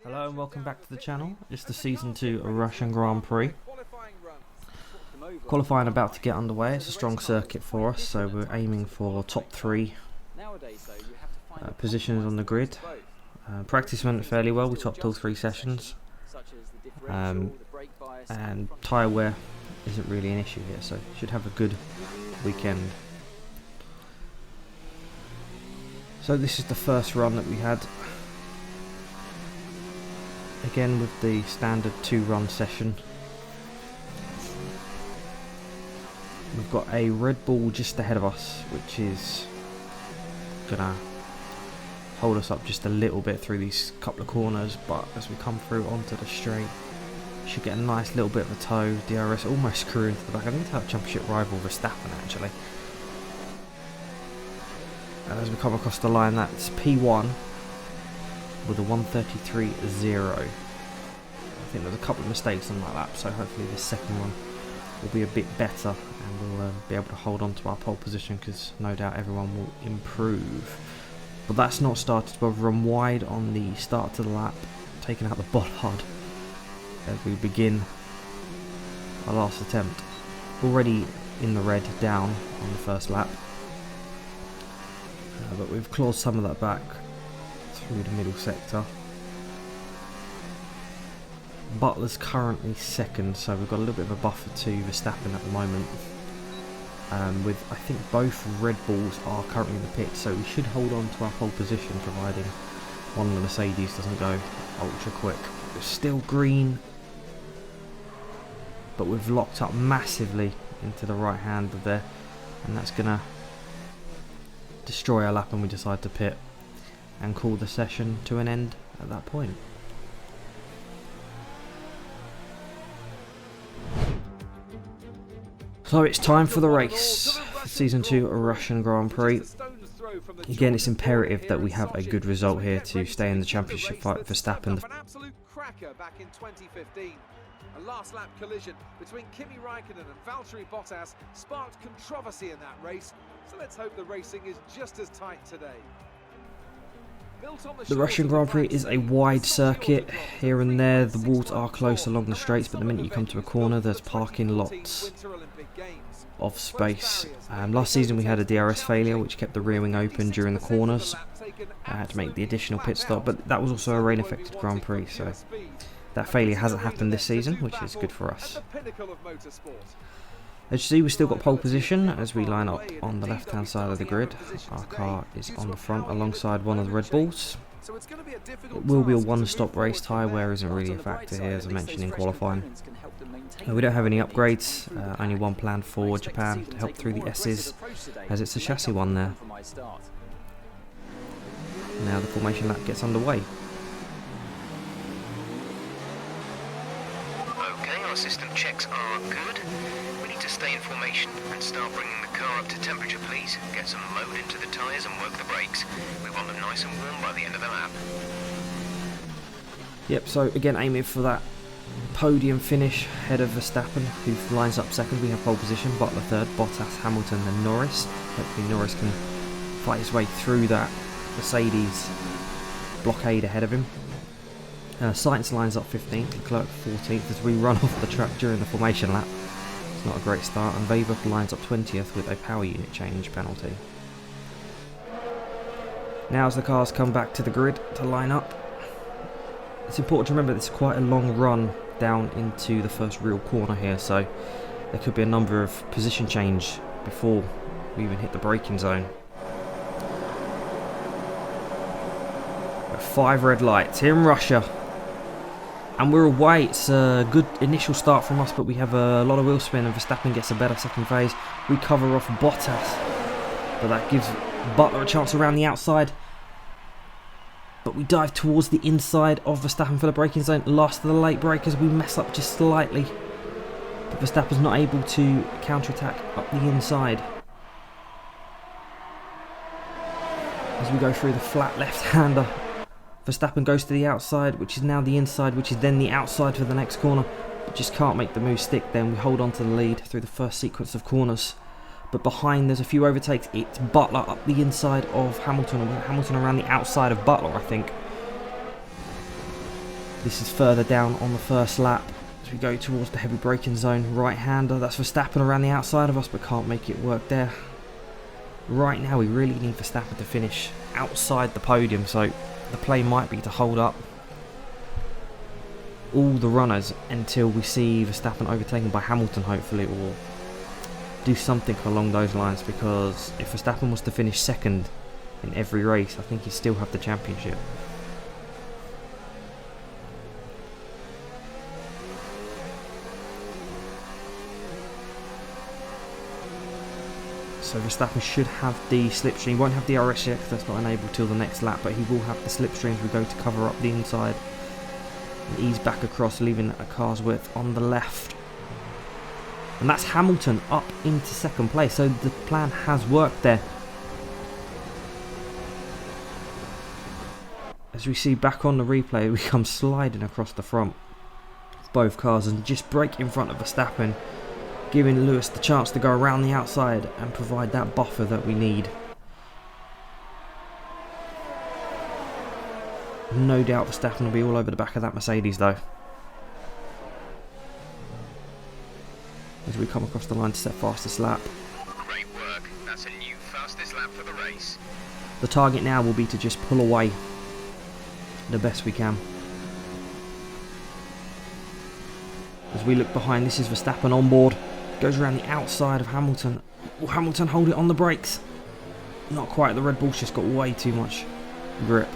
Hello and welcome back to the channel. It's the Season 2 Russian Grand Prix. Qualifying about to get underway. It's a strong circuit for us, so we're aiming for top 3 positions on the grid. Practice went fairly well, we topped all 3 sessions. And tyre wear isn't really an issue here, so should have a good weekend. So this is the first run that we had. Again with the standard 2-run session. We've got a Red Bull just ahead of us, which is gonna hold us up just a little bit through these couple of corners, but as we come through onto the straight, should get a nice little bit of a toe. DRS almost screw into the back. I think it's our championship rival Verstappen actually. And as we come across the line, that's P1 with a 1:33.0. I think there's a couple of mistakes on that lap, so hopefully this second one will be a bit better and we'll be able to hold on to our pole position, because no doubt everyone will improve. But that's not started well. We've run wide on the start to the lap, taking out the bollard as we begin our last attempt. Already in the red down on the first lap, but we've clawed some of that back through the middle sector. Butler's currently second, so we've got a little bit of a buffer to Verstappen at the moment. With I think both Red Bulls are currently in the pit, so we should hold on to our pole position providing one of the Mercedes doesn't go ultra quick. It's still green, but we've locked up massively into the right hand of there, and that's gonna destroy our lap when we decide to pit and call the session to an end at that point. So it's time for the race. Season 2 Russian Grand Prix. Again, it's imperative that we have a good result here to stay in the championship fight for Verstappen. An absolute cracker back in 2015. A last lap collision between Kimi Raikkonen and Valtteri Bottas sparked controversy in that race, so let's hope the racing is just as tight today. The Russian Grand Prix is a wide circuit. Here and there the walls are close along the straights, but the minute you come to a corner there's parking lots of space. Last season we had a DRS failure which kept the rear wing open during the corners. I had to make the additional pit stop, but that was also a rain affected Grand Prix, so that failure hasn't happened this season, which is good for us. As you see, we've still got pole position as we line up on the left hand side of the grid. Our car is on the front alongside one of the Red Bulls. It will be a one-stop race. Tyre wear isn't really a factor here, as I mentioned in qualifying. We don't have any upgrades, only one planned for Japan to help through the S's, as it's a chassis one there. Now the formation lap gets underway. Okay, our system checks are good. We need to stay in formation and start bringing the car up to temperature, please. Get some load into the tyres and work the brakes. We want them nice and warm by the end of the lap. Yep, so again aiming for that podium finish ahead of Verstappen, who lines up second. We have pole position, Butler third, Bottas, Hamilton and Norris. Hopefully Norris can fight his way through that Mercedes blockade ahead of him. Sainz lines up 15th, Leclerc 14th as we run off the track during the formation lap. It's not a great start, and Weber lines up 20th with a power unit change penalty. Now as the cars come back to the grid to line up, it's important to remember this is quite a long run down into the first real corner here, so there could be a number of position change before we even hit the braking zone. 5 red lights here in Russia, and we're away. It's a good initial start from us, but we have a lot of wheel spin and Verstappen gets a better second phase. We cover off Bottas, but that gives Butler a chance around the outside, but we dive towards the inside of Verstappen for the braking zone. Last of the late breakers, we mess up just slightly, but Verstappen's not able to counter-attack up the inside. As we go through the flat left-hander, Verstappen goes to the outside, which is now the inside, which is then the outside for the next corner. But just can't make the move stick then. We hold on to the lead through the first sequence of corners. But behind there's a few overtakes. It's Butler up the inside of Hamilton, or Hamilton around the outside of Butler, I think. This is further down on the first lap as we go towards the heavy braking zone. Right-hander, that's Verstappen around the outside of us, but can't make it work there. Right now we really need Verstappen to finish outside the podium, so the play might be to hold up all the runners until we see Verstappen overtaken by Hamilton, hopefully, or do something along those lines, because if Verstappen was to finish second in every race, I think he'd still have the championship. So Verstappen should have the slipstream. He won't have the DRS yet because that's not enabled till the next lap, but he will have the slipstream as we go to cover up the inside and ease back across, leaving a car's width on the left. And that's Hamilton up into second place, so the plan has worked there. As we see back on the replay, we come sliding across the front of both cars and just break in front of Verstappen, giving Lewis the chance to go around the outside and provide that buffer that we need. No doubt Verstappen will be all over the back of that Mercedes though, as we come across the line to set fastest lap. Great work. That's a new fastest lap for the race. The target now will be to just pull away the best we can. As we look behind, this is Verstappen on board. Goes around the outside of Hamilton. Will Hamilton hold it on the brakes? Not quite. The Red Bull's just got way too much grip.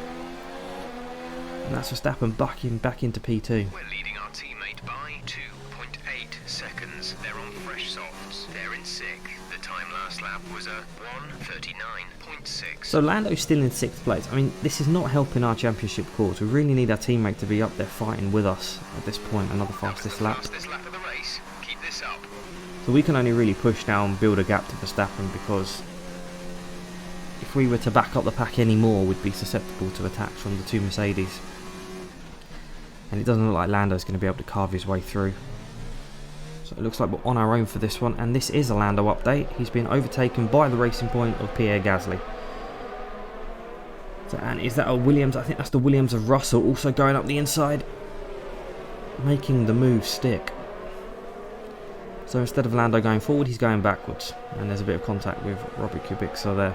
And that's Verstappen back into P2. We're leading our teammate by 2.8 seconds. They're on fresh softs. They're in sixth. The time last lap was a 1:39.6. So Lando's still in 6th place. I mean, this is not helping our championship cause. We really need our teammate to be up there fighting with us at this point. Another fastest lap. Fastest lap of the race. Keep this up. So we can only really push now and build a gap to Verstappen, because if we were to back up the pack anymore, we'd be susceptible to attacks from the two Mercedes. And it doesn't look like Lando's going to be able to carve his way through. So it looks like we're on our own for this one, and this is a Lando update. He's been overtaken by the Racing Point of Pierre Gasly. So, and is that a Williams? I think that's the Williams of Russell, also going up the inside, making the move stick. So instead of Lando going forward, he's going backwards, and there's a bit of contact with Robert Kubica there,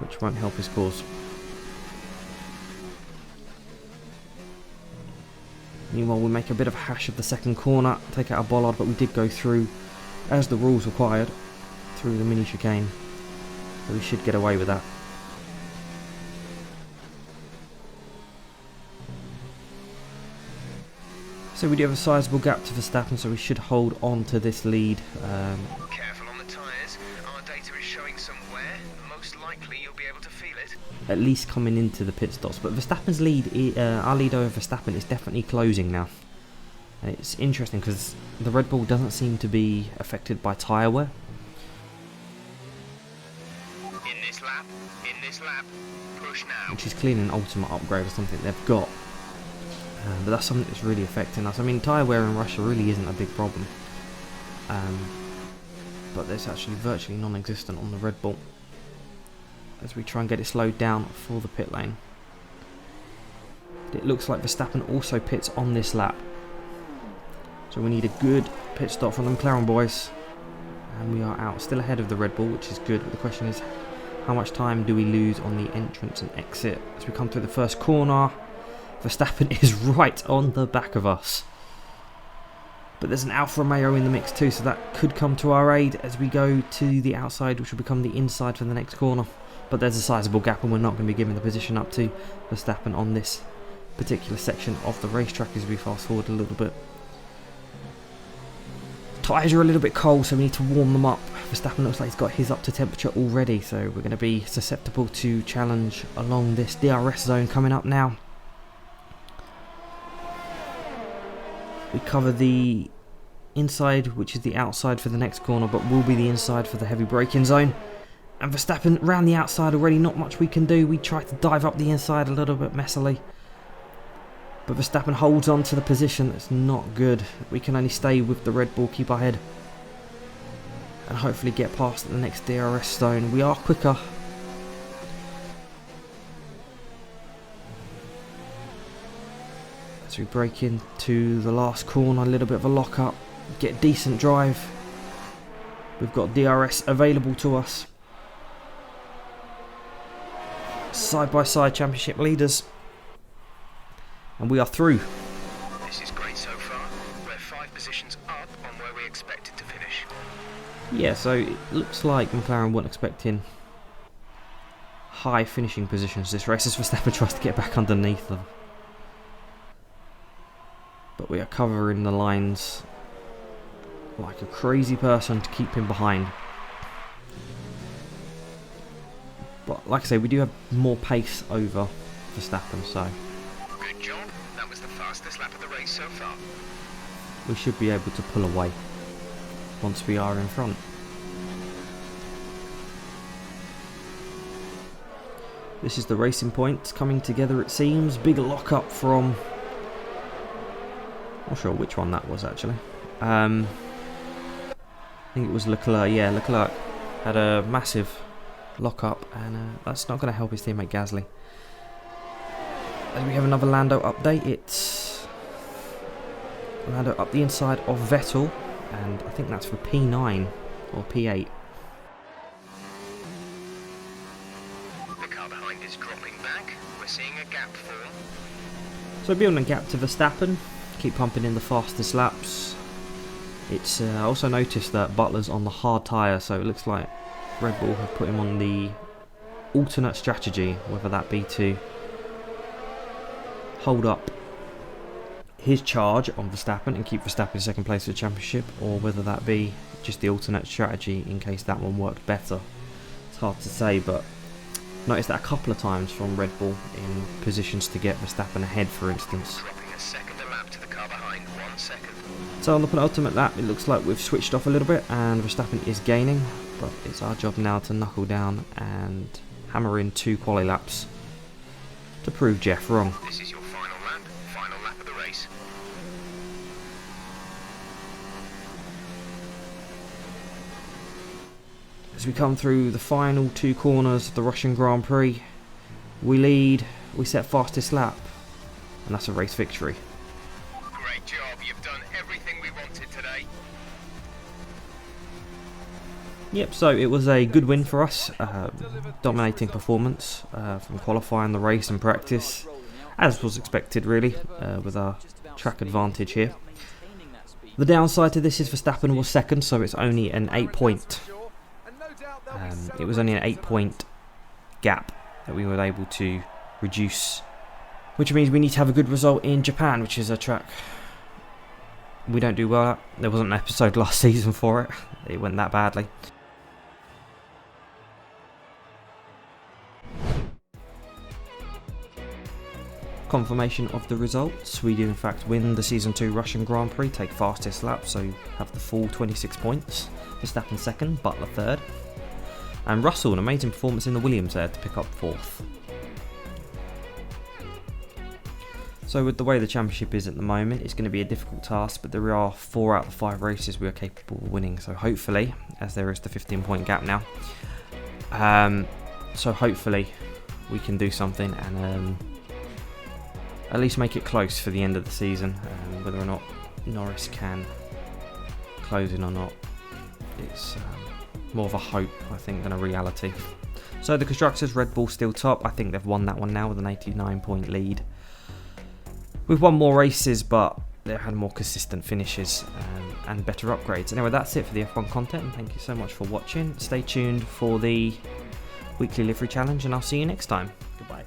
which won't help his cause. Meanwhile, we make a bit of a hash of the second corner, take out a bollard, but we did go through, as the rules required, through the mini chicane, so we should get away with that. So we do have a sizable gap to Verstappen, so we should hold on to this lead. Careful on the tyres. Our data is showing some wear. Most likely you'll be able to feel it. At least coming into the pit stops. But Verstappen's lead, our lead over Verstappen is definitely closing now. It's interesting because the Red Bull doesn't seem to be affected by tyre wear. In this lap, push now. Which is clearly an ultimate upgrade or something they've got. But that's something that's really affecting us. I mean, tyre wear in Russia really isn't a big problem. But it's actually virtually non-existent on the Red Bull, as we try and get it slowed down for the pit lane. It looks like Verstappen also pits on this lap. So we need a good pit stop from the McLaren boys. And we are out, still ahead of the Red Bull, which is good. But the question is, how much time do we lose on the entrance and exit as we come through the first corner? Verstappen is right on the back of us. But there's an Alfa Romeo in the mix too, so that could come to our aid as we go to the outside, which will become the inside for the next corner. But there's a sizable gap, and we're not going to be giving the position up to Verstappen on this particular section of the racetrack as we fast forward a little bit. Tyres are a little bit cold, so we need to warm them up. Verstappen looks like he's got his up to temperature already, so we're going to be susceptible to challenge along this DRS zone coming up now. We cover the inside, which is the outside for the next corner, but will be the inside for the heavy braking zone. And Verstappen round the outside already, not much we can do. We try to dive up the inside a little bit messily, but Verstappen holds on to the position. That's not good. We can only stay with the Red Bull, keep our head, and hopefully get past the next DRS zone. We are quicker. As we break into the last corner, a little bit of a lock up, get a decent drive. We've got DRS available to us. Side by side championship leaders. And we are through. This is great so far. We're 5 positions up on where we expected to finish. Yeah, so it looks like McLaren weren't expecting high finishing positions this race as Verstappen tries to get back underneath them. But we are covering the lines like a crazy person to keep him behind. But like I say, we do have more pace over Verstappen, so Good job. That was the fastest lap of the race so far. we should be able to pull away once we are in front. This is the racing points coming together, it seems. Big lock up from... Not sure which one that was actually. I think it was Leclerc. Yeah, Leclerc had a massive lock up, and that's not going to help his teammate Gasly. As we have another Lando update, it's Lando up the inside of Vettel, and I think that's for P9 or P8. The car behind is dropping back. We're seeing a gap form. So building a gap to Verstappen, keep pumping in the fastest laps. It's I also noticed that Butler's on the hard tyre, so it looks like Red Bull have put him on the alternate strategy, whether that be to hold up his charge on Verstappen and keep Verstappen in second place of the championship, or whether that be just the alternate strategy in case that one worked better. It's hard to say, but noticed that a couple of times from Red Bull in positions to get Verstappen ahead, for instance. Dropping a second a lap to the car behind. 1 second. So on the penultimate lap, it looks like we've switched off a little bit and Verstappen is gaining, but it's our job now to knuckle down and hammer in 2 quali laps to prove Jeff wrong. This is your final lap of the race. As we come through the final 2 corners of the Russian Grand Prix, we lead, we set fastest lap, and that's a race victory. Great job. You've done everything we wanted today. Yep, so it was a good win for us, dominating performance from qualifying the race and practice, as was expected really, with our track advantage here. The downside to this is Verstappen was second, so it's only an 8-point. It was only an 8-point gap that we were able to reduce, which means we need to have a good result in Japan, which is a track we don't do well at. There wasn't an episode last season for it. It went that badly. Confirmation of the results. We do in fact win the Season 2 Russian Grand Prix, take fastest lap, so have the full 26 points. Verstappen second, Butler third. And Russell, an amazing performance in the Williams there to pick up 4th. So with the way the championship is at the moment, it's going to be a difficult task, but there are 4 out of the 5 races we are capable of winning. So hopefully, as there is the 15-point gap now, so hopefully we can do something and at least make it close for the end of the season. Whether or not Norris can close in or not, it's more of a hope, I think, than a reality. So the constructors, Red Bull still top. I think they've won that one now with an 89-point lead. We've won more races, but they've had more consistent finishes and better upgrades. Anyway, that's it for the F1 content, and thank you so much for watching. Stay tuned for the weekly livery challenge, and I'll see you next time. Goodbye.